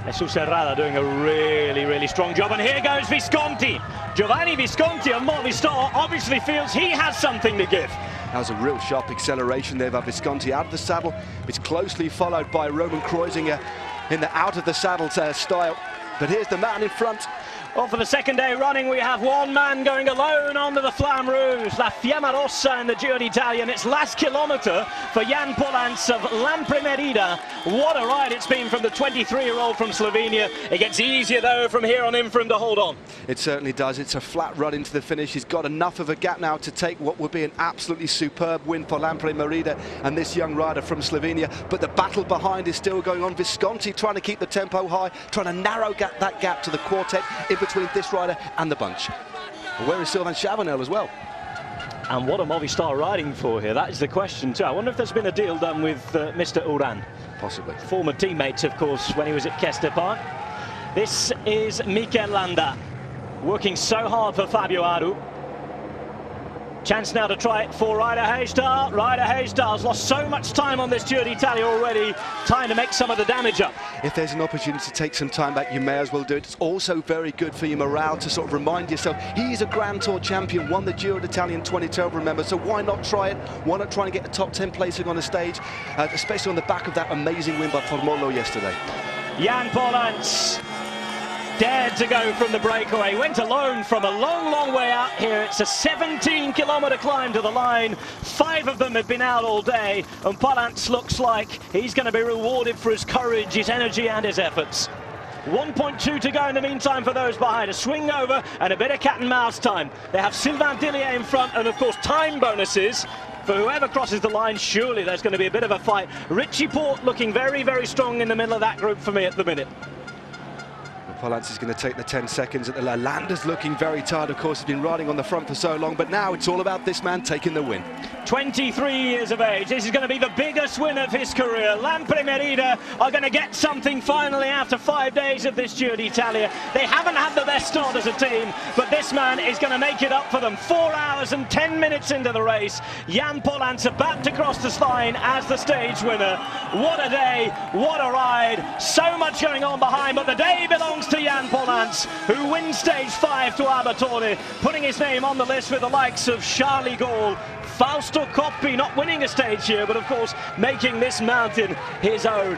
Jesus Serrada doing a really strong job, and here goes Visconti. Giovanni Visconti of Movistar obviously feels he has something to give. That was a real sharp acceleration there by Visconti out of the saddle. It's closely followed by Roman Kreuziger in the out of the saddle style. But here's the man in front. Well, for the second day running, we have one man going alone under the Flamme Rouge, La Fiamma Rossa in the Giro d'Italia, and it's last kilometer for Jan Polans of Lampremerida. What a ride it's been from the 23-year-old from Slovenia. It gets easier, though, from here on in for him to hold on. It certainly does. It's a flat run into the finish. He's got enough of a gap now to take what would be an absolutely superb win for Lampremerida and this young rider from Slovenia. But the battle behind is still going on. Visconti trying to keep the tempo high, trying to narrow that gap to the quartet in between this rider and the bunch. And where is Sylvain Chavanel as well? And what a Movistar riding for here? That is the question too. I wonder if there's been a deal done with Mr. Uran. Possibly. Former teammates, of course, when he was at Kester Park. This is Mikel Landa, working so hard for Fabio Aru. Chance now to try it for Ryder Hagestad. Ryder Hagestad's lost so much time on this Giro d'Italia already. Time to make some of the damage up. If there's an opportunity to take some time back, you may as well do it. It's also very good for your morale to sort of remind yourself he's a Grand Tour champion, won the Giro d'Italia in 2012, remember, so why not try it? Why not try and get a top 10 placing on the stage, especially on the back of that amazing win by Formolo yesterday. Jan Polans dared to go from the breakaway, went alone from a long way out here. It's a 17-kilometer climb to the line. 5 of them have been out all day, and Polans looks like he's going to be rewarded for his courage, his energy and his efforts. 1.2 to go in the meantime for those behind. A swing over and a bit of cat and mouse time. They have Sylvain Dillier in front, and of course time bonuses for whoever crosses the line. Surely there's going to be a bit of a fight. Richie Porte looking very strong in the middle of that group for me at the minute. Polans is going to take the 10 seconds. Landa's looking very tired, of course. He's been riding on the front for so long, but now it's all about this man taking the win. 23 years of age. This is going to be the biggest win of his career. Lampremerida are going to get something finally after 5 days of this Giro d'Italia. They haven't had the best start as a team, but this man is going to make it up for them. 4 hours and 10 minutes into the race. Jan Polans about to cross this line as the stage winner. What a day, what a ride. So much going on behind, but the day belongs to Jan Polans, who wins stage 5 to Abbatone, putting his name on the list with the likes of Charlie Gaulle, Fausto Coppi, not winning a stage here, but of course making this mountain his own.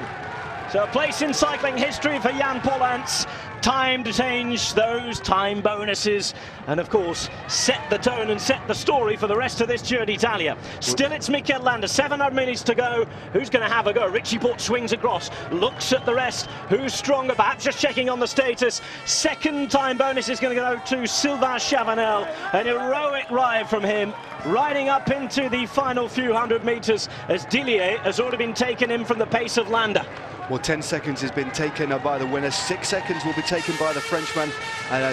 So a place in cycling history for Jan Polans. Time to change those time bonuses and of course set the tone and set the story for the rest of this Giro d'Italia. Still it's Mikel Landa, 700 minutes to go. Who's going to have a go? Richie Porte swings across, looks at the rest. Who's stronger? Perhaps just checking on the status. Second time bonus is going to go to Sylvain Chavanel. An heroic ride from him, riding up into the final few hundred meters as Dillier has already been taken in from the pace of Landa. Well, 10 seconds has been taken by the winner. 6 seconds will be taken by the Frenchman,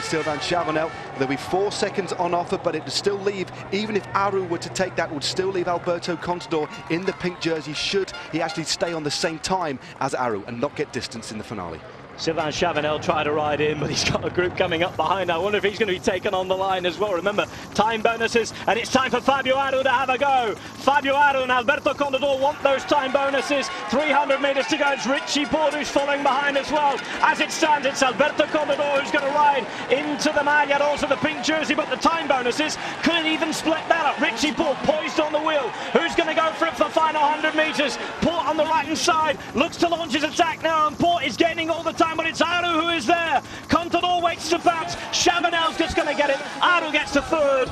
Sylvain Chavanel. There'll be 4 seconds on offer, but it would still leave, even if Aru were to take that, would still leave Alberto Contador in the pink jersey should he actually stay on the same time as Aru and not get distance in the finale. Sylvain Chavanel tried to ride in, but he's got a group coming up behind. I wonder if he's going to be taken on the line as well. Remember, time bonuses, and it's time for Fabio Aru to have a go. Fabio Aru and Alberto Contador want those time bonuses. 300 meters to go. It's Richie Porte who's following behind as well. As it stands, it's Alberto Contador who's going to ride into the Maglia Rosa, the pink jersey, but the time bonuses could even split that up. Richie Porte poised on the wheel. Who's going to go for it for the final 100 meters? Porte on the right-hand side looks to launch his attack now, and Porte is gaining all the time, but it's Aru who is there. Contador waits to bounce. Chavanel's just going to get it. Aru gets to third.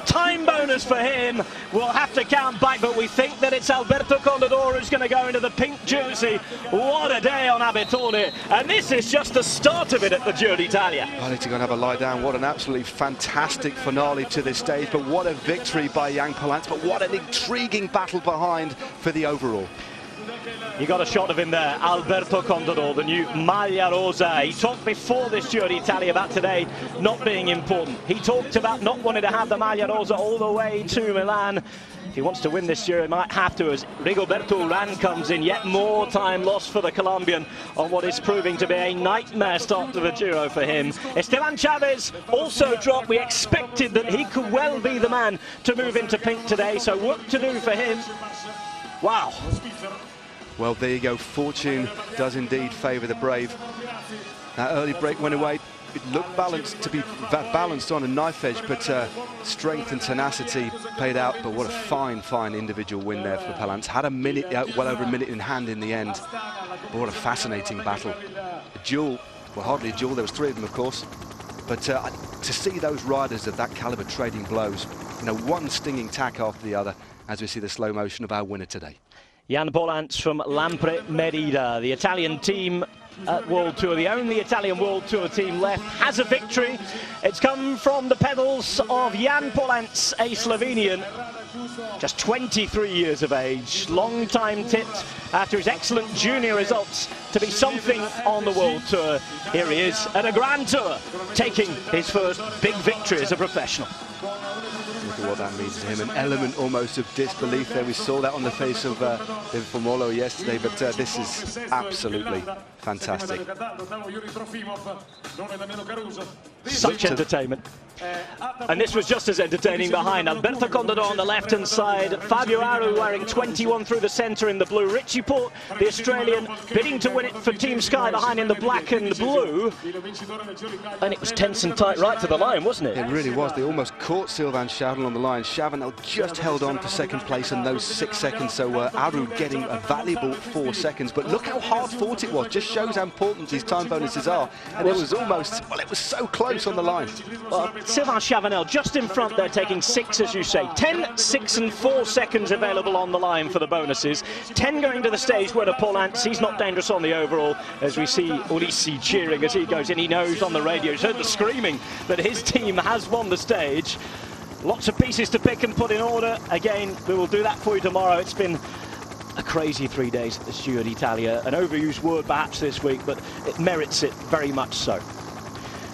Time bonus for him. We'll have to count back, but we think that it's Alberto Contador who's going to go into the pink jersey. What a day on Abbatone. And this is just the start of it at the Giro d'Italia. I need to go and have a lie down. What an absolutely fantastic finale to this stage, but what a victory by Jan Polans, but what an intriguing battle behind for the overall. You got a shot of him there, Alberto Contador, the new Maglia Rosa. He talked before this Giro d'Italia about today not being important. He talked about not wanting to have the Maglia Rosa all the way to Milan. If he wants to win this Giro, he might have to, as Rigoberto Urán comes in. Yet more time lost for the Colombian on what is proving to be a nightmare start to the Giro for him. Esteban Chavez also dropped. We expected that he could well be the man to move into pink today, so work to do for him. Wow. Well, there you go. Fortune does indeed favour the brave. That early break went away. It looked balanced to be balanced on a knife edge, but strength and tenacity paid out. But what a fine individual win there for Palance. Had a minute, well over a minute in hand in the end. But what a fascinating battle. A duel, well, hardly a duel. There was three of them, of course. But to see those riders of that caliber trading blows, you know, one stinging tack after the other, as we see the slow motion of our winner today. Jan Polance from Lampre Merida, the Italian team at World Tour, the only Italian World Tour team left, has a victory. It's come from the pedals of Jan Polance, a Slovenian, just 23 years of age, long time tipped after his excellent junior results to be something on the World Tour. Here he is at a Grand Tour, taking his first big victory as a professional. Look at what that means to him, an element almost of disbelief there. We saw that on the face of David Formolo yesterday, but this is absolutely fantastic. Such entertainment. And this was just as entertaining behind. Alberto Contador on the left-hand side, Fabio Aru wearing 21 through the centre in the blue, Richie Porte, the Australian, bidding to win it for Team Sky behind in the black and blue. And it was tense and tight right to the line, wasn't it? It really was. They almost caught Sylvain Chavanel on the line. Chavanel just held on for second place in those 6 seconds, so Aru getting a valuable 4 seconds. But look how hard fought it was. Just shows how important these time bonuses are. And it was almost, well, it was so close on the line. Well, Sylvain Chavanel just in front there, taking 6, as you say. 10, 6 and 4 seconds available on the line for the bonuses. 10 going to the stage winner, Polance. He's not dangerous on the overall, as we see Ulissi cheering as he goes in. He knows on the radio, he's heard the screaming that his team has won the stage. Lots of pieces to pick and put in order. Again, we will do that for you tomorrow. It's been a crazy 3 days at the Giro d'Italia. An overused word perhaps this week, but it merits it very much so.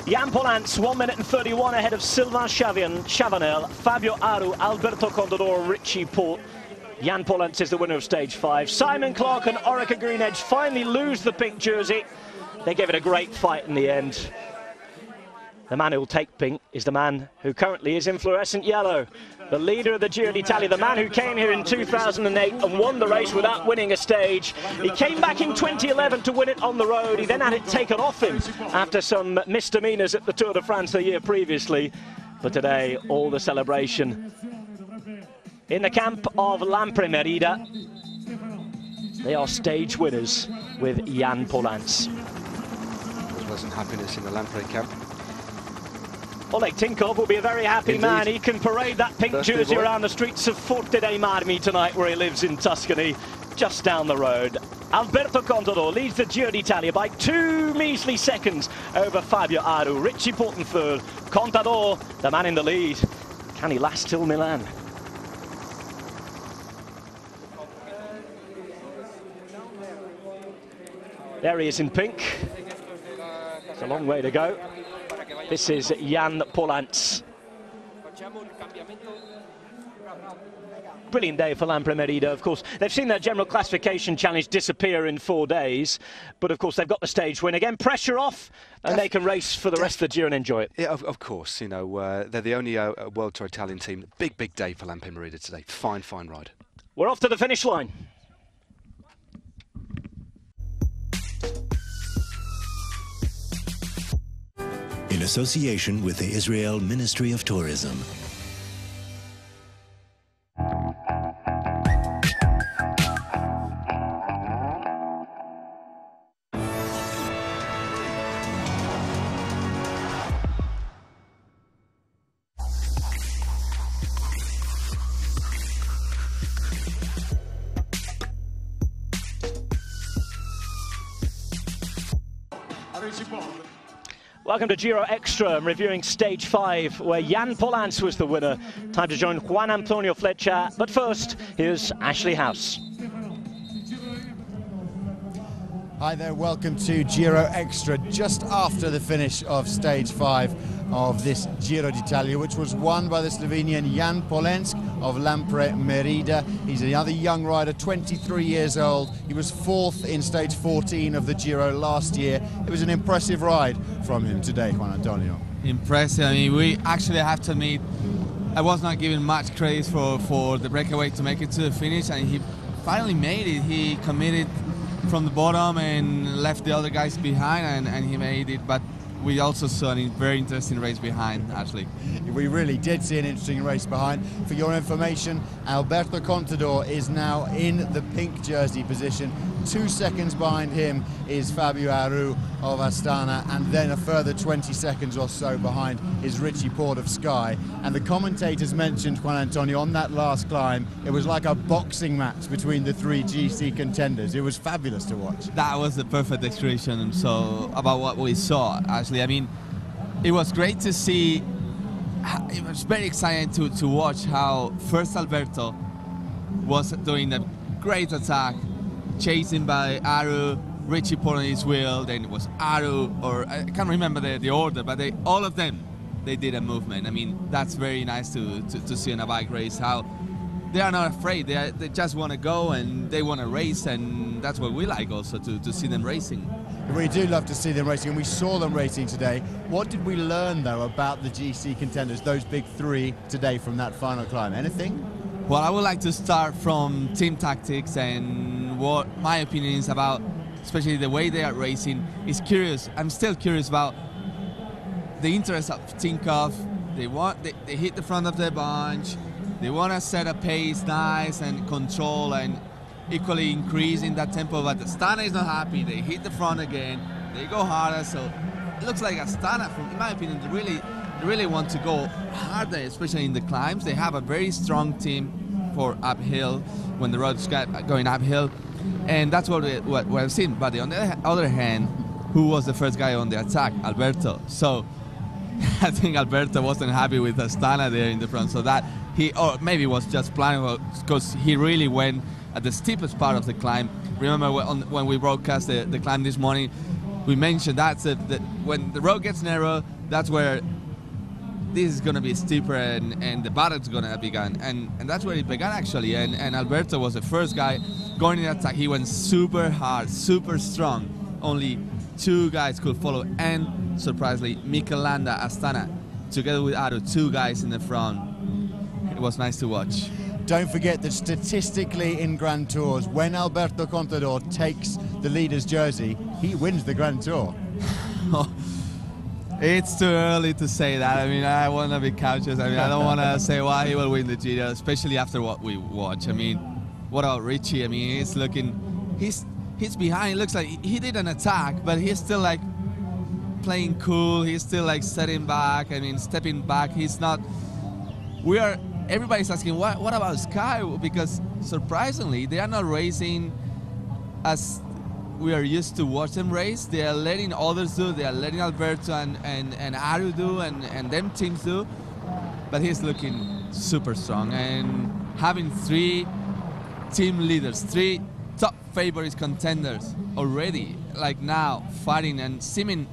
Jan Polance, 1 minute and 31 ahead of Sylvain Chavanel, Fabio Aru, Alberto Contador, Richie Porte. Jan Polance is the winner of stage 5. Simon Clark and Orica Greenedge finally lose the pink jersey. They gave it a great fight in the end. The man who will take pink is the man who currently is in fluorescent yellow. The leader of the Giro d'Italia, the man who came here in 2008 and won the race without winning a stage. He came back in 2011 to win it on the road. He then had it taken off him after some misdemeanors at the Tour de France the year previously. But today, all the celebration in the camp of Lampre Merida. They are stage winners with Jan Polance. There wasn't happiness in the Lampre camp. Oleg Tinkov will be a very happy man. He can parade that pink jersey around the streets of Forte dei Marmi tonight, where he lives in Tuscany, just down the road. Alberto Contador leads the Giro d'Italia by 2 measly seconds over Fabio Aru. Richie Porte in third. Contador, the man in the lead. Can he last till Milan? There he is in pink. It's a long way to go. This is Jan Polance. Brilliant day for Lampre Merida, of course. They've seen their general classification challenge disappear in 4 days, but of course they've got the stage win again. Pressure off, and they can race for the rest of the Giro and enjoy it. Yeah, of course. You know, they're the only World Tour Italian team. Big day for Lampre Merida today. Fine ride. We're off to the finish line. In association with the Israel Ministry of Tourism. Welcome to Giro Extra. I'm reviewing stage 5, where Jan Polance was the winner. Time to join Juan Antonio Flecha. But first, here's Ashley House. Hi there, welcome to Giro Extra, just after the finish of stage 5 of this Giro d'Italia, which was won by the Slovenian Jan Polance of Lampre Merida. He's another young rider, 23 years old. He was 4th in stage 14 of the Giro last year. It was an impressive ride from him today, Juan Antonio. Impressive. I mean, we actually have to admit, I was not given much credit for the breakaway to make it to the finish, and he finally made it. He committed from the bottom and left the other guys behind, and he made it. But we also saw a very interesting race behind, actually. We really did see an interesting race behind. For your information, Alberto Contador is now in the pink jersey position. 2 seconds behind him is Fabio Aru of Astana, and then a further 20 seconds or so behind is Richie Porte of Sky. And the commentators mentioned, Juan Antonio, on that last climb, it was like a boxing match between the 3 GC contenders. It was fabulous to watch. That was the perfect description about what we saw, actually. I mean, it was great to see. It was very exciting to watch how first Alberto was doing a great attack, chasing by Aru, Richie Porte on his wheel, then it was Aru, or I can't remember the order, but all of them, they did a movement. I mean, that's very nice to see in a bike race, how they are not afraid. They just want to go and they want to race, and that's what we like also, to see them racing. We do love to see them racing, and we saw them racing today. What did we learn, though, about the GC contenders, those big 3 today from that final climb? Anything? Well, I would like to start from team tactics, and what my opinion is about, especially the way they are racing, is curious. I'm still curious about the interest of Tinkoff. They hit the front of the bunch. They want to set a pace nice and control and equally increasing that tempo, but Astana is not happy. They hit the front again. They go harder, so it looks like Astana, in my opinion, they really want to go harder, especially in the climbs. They have a very strong team for uphill when the road's going uphill, and that's what we've seen. But on the other hand, who was the first guy on the attack? Alberto. So I think Alberto wasn't happy with Astana there in the front, so that or maybe was just planning, because he really went at the steepest part of the climb. Remember when we broadcast the climb this morning, we mentioned that when the road gets narrow, that's where this is going to be steeper and the battle's going to begin. And that's where it began, actually. And Alberto was the first guy going in attack. He went super hard, super strong. Only 2 guys could follow. And surprisingly, Mikel Landa, Astana, together with Aru, 2 guys in the front. It was nice to watch. Don't forget that statistically in Grand Tours, when Alberto Contador takes the leader's jersey, he wins the Grand Tour. It's too early to say that. I mean, I want to be cautious. I mean, I don't want to say why he will win the Giro, especially after what we watch. I mean, what about Richie? I mean, he's behind. It looks like he did an attack, but he's still like playing cool. He's still like setting back. I mean, stepping back. He's not. Everybody's asking, what about Sky? Because surprisingly, they are not racing as we are used to watch them race. They are letting others do. They are letting Alberto and Aru do, and them teams do. But he's looking super strong. And having 3 team leaders, 3 top favorites contenders already, like now, fighting and seeming,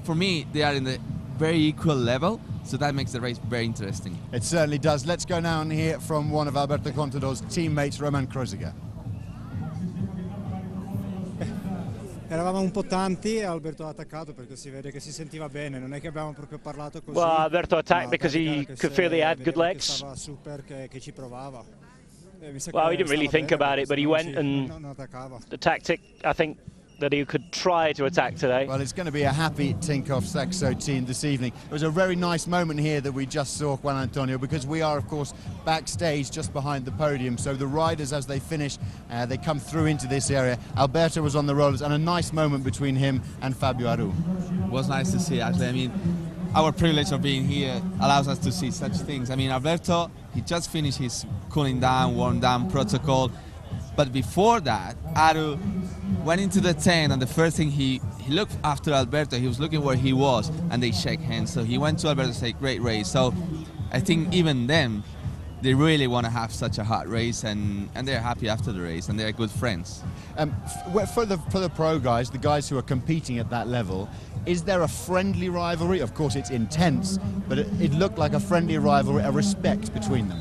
for me, they are in the very equal level. So that makes the race very interesting. It certainly does. Let's go now and hear from one of Alberto Contador's teammates, Roman Krosiger. Eravamo un po' tanti e Alberto ha attaccato perché si vede che si sentiva bene, non è che abbiamo proprio parlato così. Well, Alberto attacked because he could feel he had good legs. Che ci provava. Well, he didn't really think about it, but he went, and the tactic, I think, that he could try to attack today. Well, it's going to be a happy Tinkoff Saxo team this evening. It was a very nice moment here that we just saw, Juan Antonio, because we are, of course, backstage just behind the podium. So the riders, as they finish, they come through into this area. Alberto was on the rollers, and a nice moment between him and Fabio Aru. It was nice to see, actually. I mean, our privilege of being here allows us to see such things. I mean, Alberto, he just finished his cooling down, warm down protocol. But before that, Aru went into the tent, and the first thing he looked after Alberto. He was looking where he was, and they shake hands. So he went to Alberto to say, great race. So I think even them, they really want to have such a hot race, and they're happy after the race, and they're good friends. For the pro guys, the guys who are competing at that level, is there a friendly rivalry? Of course, it's intense, but it looked like a friendly rivalry, a respect between them.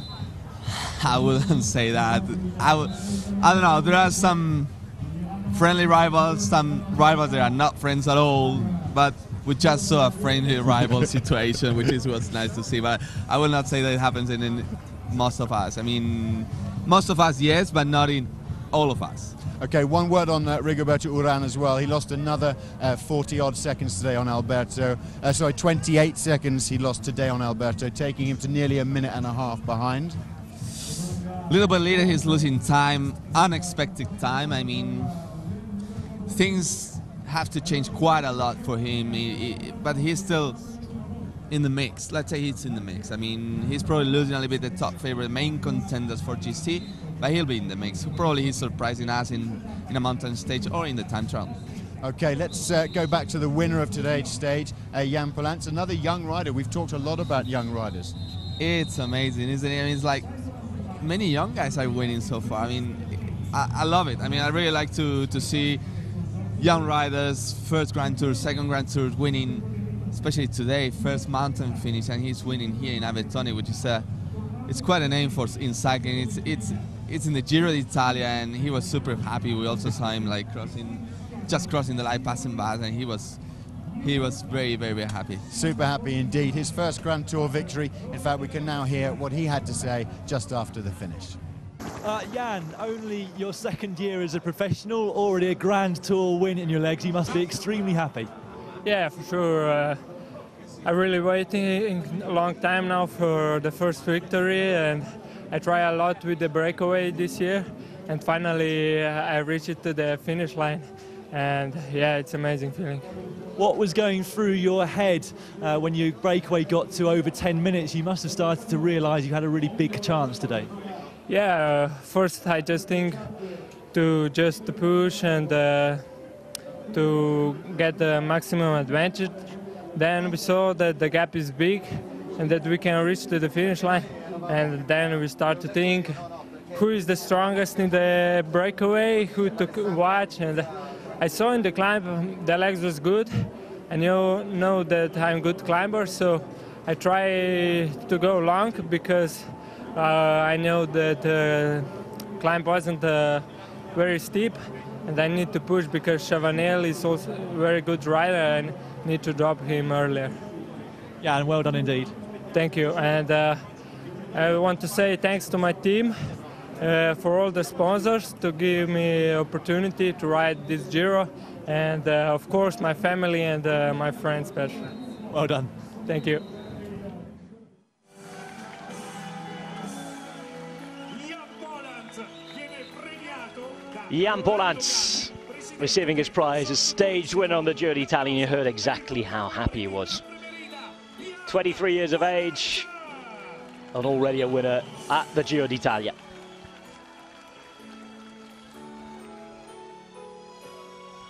I wouldn't say that. I don't know. There are some friendly rivals, some rivals that are not friends at all, but we just saw a friendly rival situation, which is what's nice to see. But I will not say that it happens in most of us. I mean, most of us, yes, but not in all of us. Okay, one word on Rigoberto Urán as well. He lost another 40-odd seconds today on Alberto. 28 seconds he lost today on Alberto, taking him to nearly a minute and a half behind. Little bit later, he's losing time, unexpected time. I mean, things have to change quite a lot for him, but he's still in the mix. Let's say he's in the mix. I mean, he's probably losing a little bit the top favorite main contenders for GC, but he'll be in the mix. Probably he's surprising us in a mountain stage or in the time trial. Okay, let's go back to the winner of today's stage, Jan Polance, another young rider. We've talked a lot about young riders. It's amazing, isn't it? I mean, it's like many young guys are winning so far. I mean, I love it. I mean, I really like to see young riders, first Grand Tour, second Grand Tour winning, especially today, first mountain finish, and he's winning here in Abetone, which is it's quite a name for in cycling. It's in the Giro d'Italia, and he was super happy. We also saw him like just crossing the line, passing by, and he was very, very, very happy. Super happy indeed. His first Grand Tour victory. In fact, we can now hear what he had to say just after the finish. Jan, only your second year as a professional, already a Grand Tour win in your legs. You must be extremely happy. Yeah, for sure. I'm really waiting a long time now for the first victory, and I try a lot with the breakaway this year, and finally I reached it to the finish line, and yeah, it's an amazing feeling. What was going through your head when your breakaway got to over 10 minutes? You must have started to realise you had a really big chance today. Yeah, first I just think to push and to get the maximum advantage. Then we saw that the gap is big and that we can reach to the finish line. And then we start to think who is the strongest in the breakaway, who to watch. And I saw in the climb the legs was good. And you know that I'm a good climber, so I try to go long because I know that the climb wasn't very steep, and I need to push because Chavanel is also a very good rider and need to drop him earlier. Yeah, and well done indeed. Thank you. And I want to say thanks to my team for all the sponsors to give me opportunity to ride this Giro, and of course my family and my friends especially. Well done. Thank you. Jan Polance receiving his prize as stage winner on the Giro d'Italia. You heard exactly how happy he was. 23 years of age and already a winner at the Giro d'Italia.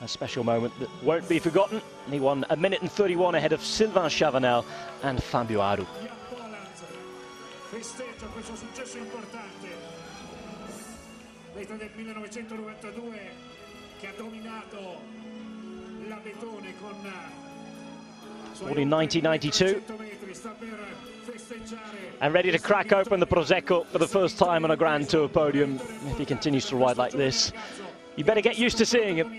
A special moment that won't be forgotten. He won 1 minute and 31 ahead of Sylvain Chavanel and Fabio Aru. Questo del 1992 che ha dominato l'Abetone con born in 1992 and ready to crack open the Prosecco for the first time on a Grand Tour podium. If he continues to ride like this, you better get used to seeing him.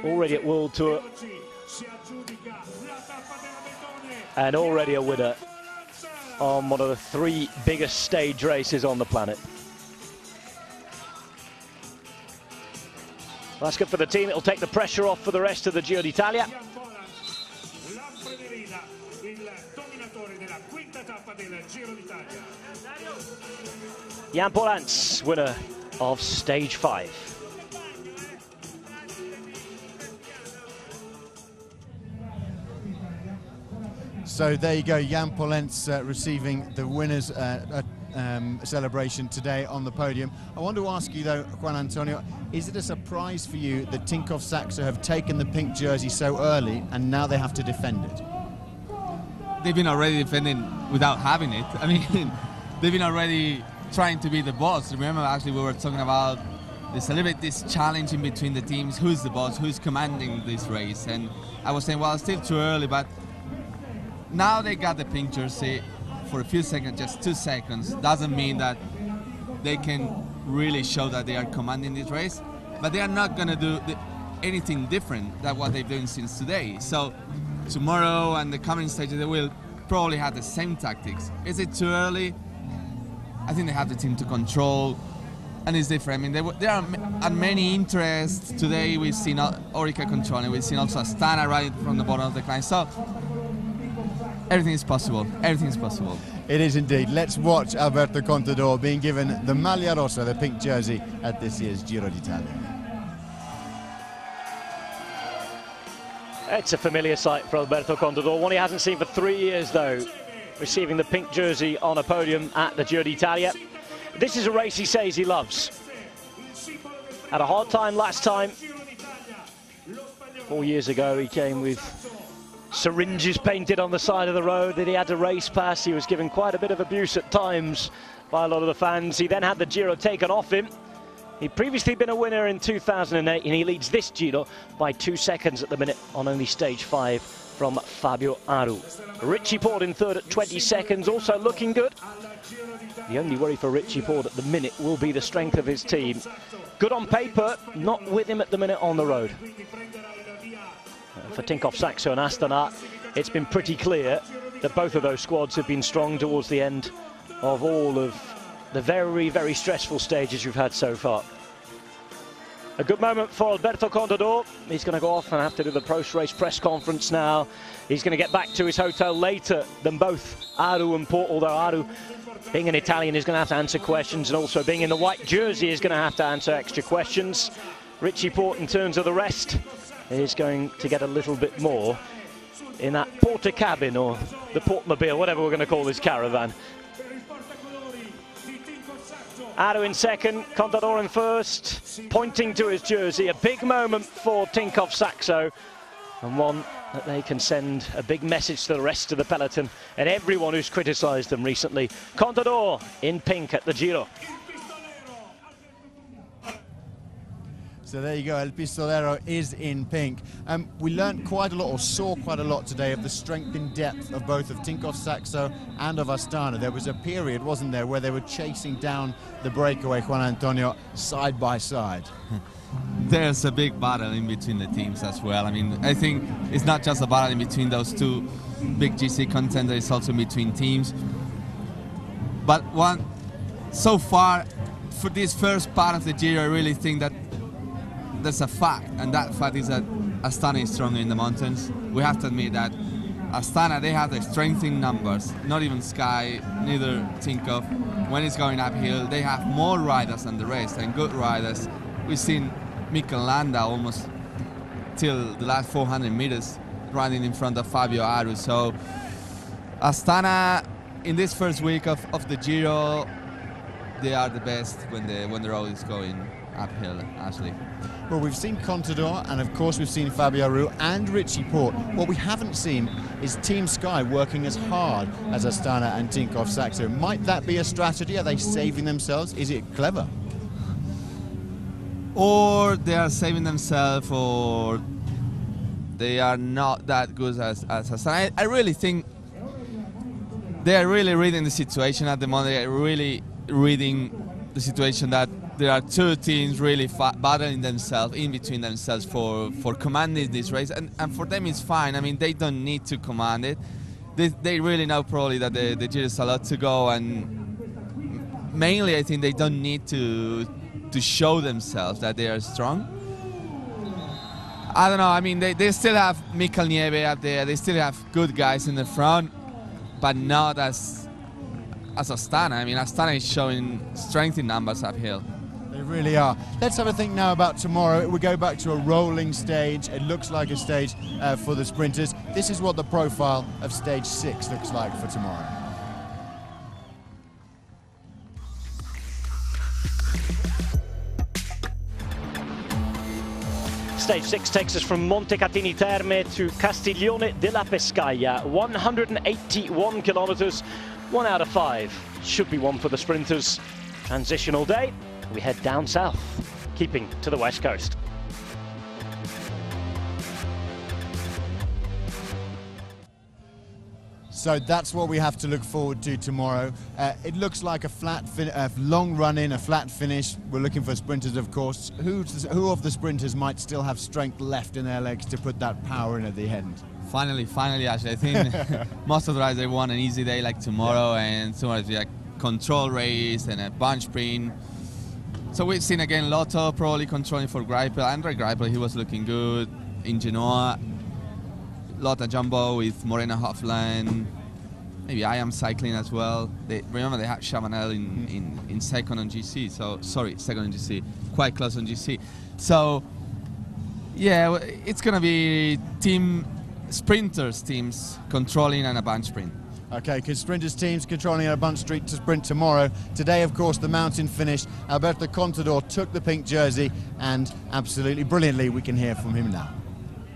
Already at World Tour and already a winner on one of the 3 biggest stage races on the planet. Well, that's good for the team. It'll take the pressure off for the rest of the Giro d'Italia. Jan Polance, winner of stage 5. So there you go, Jan Polance receiving the winners celebration today on the podium. I want to ask you though, Juan Antonio, is it a surprise for you that Tinkoff Saxo have taken the pink jersey so early and now they have to defend it? They've been already defending without having it. I mean, they've been already trying to be the boss. Remember, actually, we were talking about there's a little bit this challenge in between the teams. Who's the boss? Who's commanding this race? And I was saying, well, it's still too early, but now they got the pink jersey for a few seconds, just 2 seconds. Doesn't mean that they can really show that they are commanding this race, but they are not going to do anything different than what they've done since today. So tomorrow and the coming stages, they will probably have the same tactics. Is it too early? I think they have the team to control and it's different. I mean, there are many interests today. We've seen Orica controlling, we've seen also Astana right from the bottom of the climb. So everything is possible. Everything is possible. It is indeed. Let's watch Alberto Contador being given the maglia rossa, the pink jersey, at this year's Giro d'Italia. It's a familiar sight for Alberto Contador, one he hasn't seen for 3 years though, receiving the pink jersey on a podium at the Giro d'Italia. This is a race he says he loves. Had a hard time last time. 4 years ago he came with syringes painted on the side of the road that he had to race past. He was given quite a bit of abuse at times by a lot of the fans. He then had the Giro taken off him. He'd previously been a winner in 2008 and he leads this Giro by 2 seconds at the minute on only stage 5 from Fabio Aru. Richie Porte in third at 20 seconds, also looking good. The only worry for Richie Porte at the minute will be the strength of his team. Good on paper, not with him at the minute on the road. For Tinkoff, Saxo and Astana, it's been pretty clear that both of those squads have been strong towards the end of all of the very, very stressful stages you've had so far. A good moment for Alberto Contador. He's going to go off and have to do the post-race press conference now. He's going to get back to his hotel later than both Aru and Porte, although Aru, being an Italian, is going to have to answer questions, and also being in the white jersey is going to have to answer extra questions. Richie Porte, in terms of the rest, is going to get a little bit more in that porter cabin, or the portmobile, whatever we're going to call this caravan. Aru in second, Contador in first, pointing to his jersey. A big moment for Tinkoff Saxo, and one that they can send a big message to the rest of the peloton and everyone who's criticised them recently. Contador in pink at the Giro. So there you go, El Pistolero is in pink. We learned quite a lot, or saw quite a lot today, of the strength and depth of both of Tinkoff Saxo and of Astana. There was a period, wasn't there, where they were chasing down the breakaway, Juan Antonio, side by side. There's a big battle in between the teams as well. I mean, I think it's not just a battle in between those two big GC contenders, it's also between teams. But so far, for this first part of the Giro, I really think that there's a fact, and that fact is that Astana is stronger in the mountains. We have to admit that Astana, they have the strength in numbers. Not even Sky, neither Tinkoff. When it's going uphill, they have more riders than the rest, and good riders. We've seen Mikel Landa almost till the last 400 meters running in front of Fabio Aru. So Astana, in this first week of the Giro, they are the best when the road is going uphill, Ashley. Well, we've seen Contador, and of course we've seen Fabio Aru and Richie Porte. What we haven't seen is Team Sky working as hard as Astana and Tinkoff Saxo. Might that be a strategy? Are they saving themselves? Is it clever? Or they are saving themselves, or they are not that good as Astana. I really think they are really reading the situation at the moment. They are really reading the situation that there are two teams really battling themselves, in between themselves for commanding this race, and for them it's fine. I mean, they don't need to command it. They really know probably that the Giro is a lot to go, and mainly I think they don't need to show themselves that they are strong. I don't know, I mean, they still have Mikel Nieve up there, they still have good guys in the front, but not as Astana. I mean, Astana is showing strength in numbers uphill. They really are. Let's have a think now about tomorrow. We go back to a rolling stage. It looks like a stage for the sprinters. This is what the profile of stage 6 looks like for tomorrow. Stage 6 takes us from Montecatini Terme to Castiglione della Pescaia. 181 kilometers, 1 out of 5. Should be one for the sprinters. Transitional day. We head down south, keeping to the west coast. So that's what we have to look forward to tomorrow. It looks like a long run-in, a flat finish. We're looking for sprinters, of course. Who of the sprinters might still have strength left in their legs to put that power in at the end? Finally, actually, I think most of the riders, they want an easy day like tomorrow, and tomorrow is a control race and a bunch sprint. So we've seen again Lotto probably controlling for Greipel. Andre Greipel, he was looking good in Genoa. Lotto Jumbo with Moreno Hofland. Maybe I Am Cycling as well. Remember they had Chavanel in second on GC. So sorry, second on GC, quite close on GC. So yeah, it's gonna be sprinters teams controlling and a bunch sprint. Okay, because sprinters teams controlling a bunch street to sprint tomorrow. Today, of course, the mountain finished. Alberto Contador took the pink jersey, and absolutely brilliantly, we can hear from him now.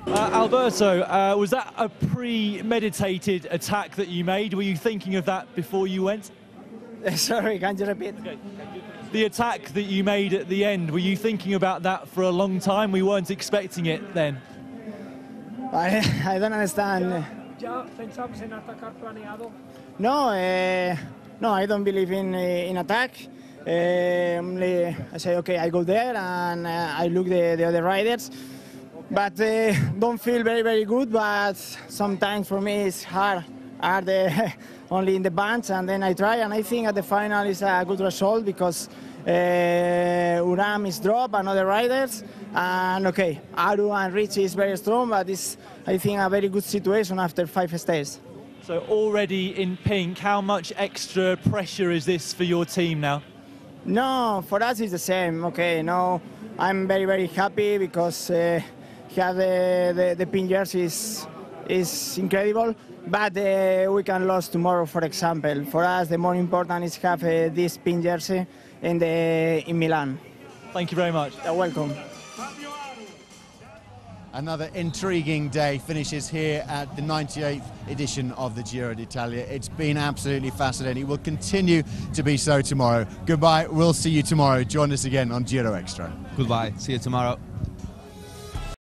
Alberto, was that a premeditated attack that you made? Were you thinking of that before you went? Sorry, can you repeat? Okay. The attack that you made at the end, were you thinking about that for a long time? We weren't expecting it then. I don't understand. ¿Ya pensabas en atacar planeado? No, no, I don't believe in attack. Only I say, okay, I go there and I look the other riders. But don't feel very good, but sometimes for me it's hard only in the bunch, and then I try, and I think at the final is a good result because Uram is dropped and other riders, and okay, Aru and Richie is very strong, but it's, I think, a very good situation after 5 stages. So already in pink, how much extra pressure is this for your team now? No, for us it's the same. Okay, no, I'm very happy because have the pink jersey is incredible, but we can lose tomorrow, for example. For us, the more important is have this pink jersey in Milan. Thank you very much. You're welcome. Another intriguing day finishes here at the 98th edition of the Giro d'Italia. It's been absolutely fascinating. It will continue to be so tomorrow. Goodbye. We'll see you tomorrow. Join us again on Giro Extra. Goodbye. See you tomorrow.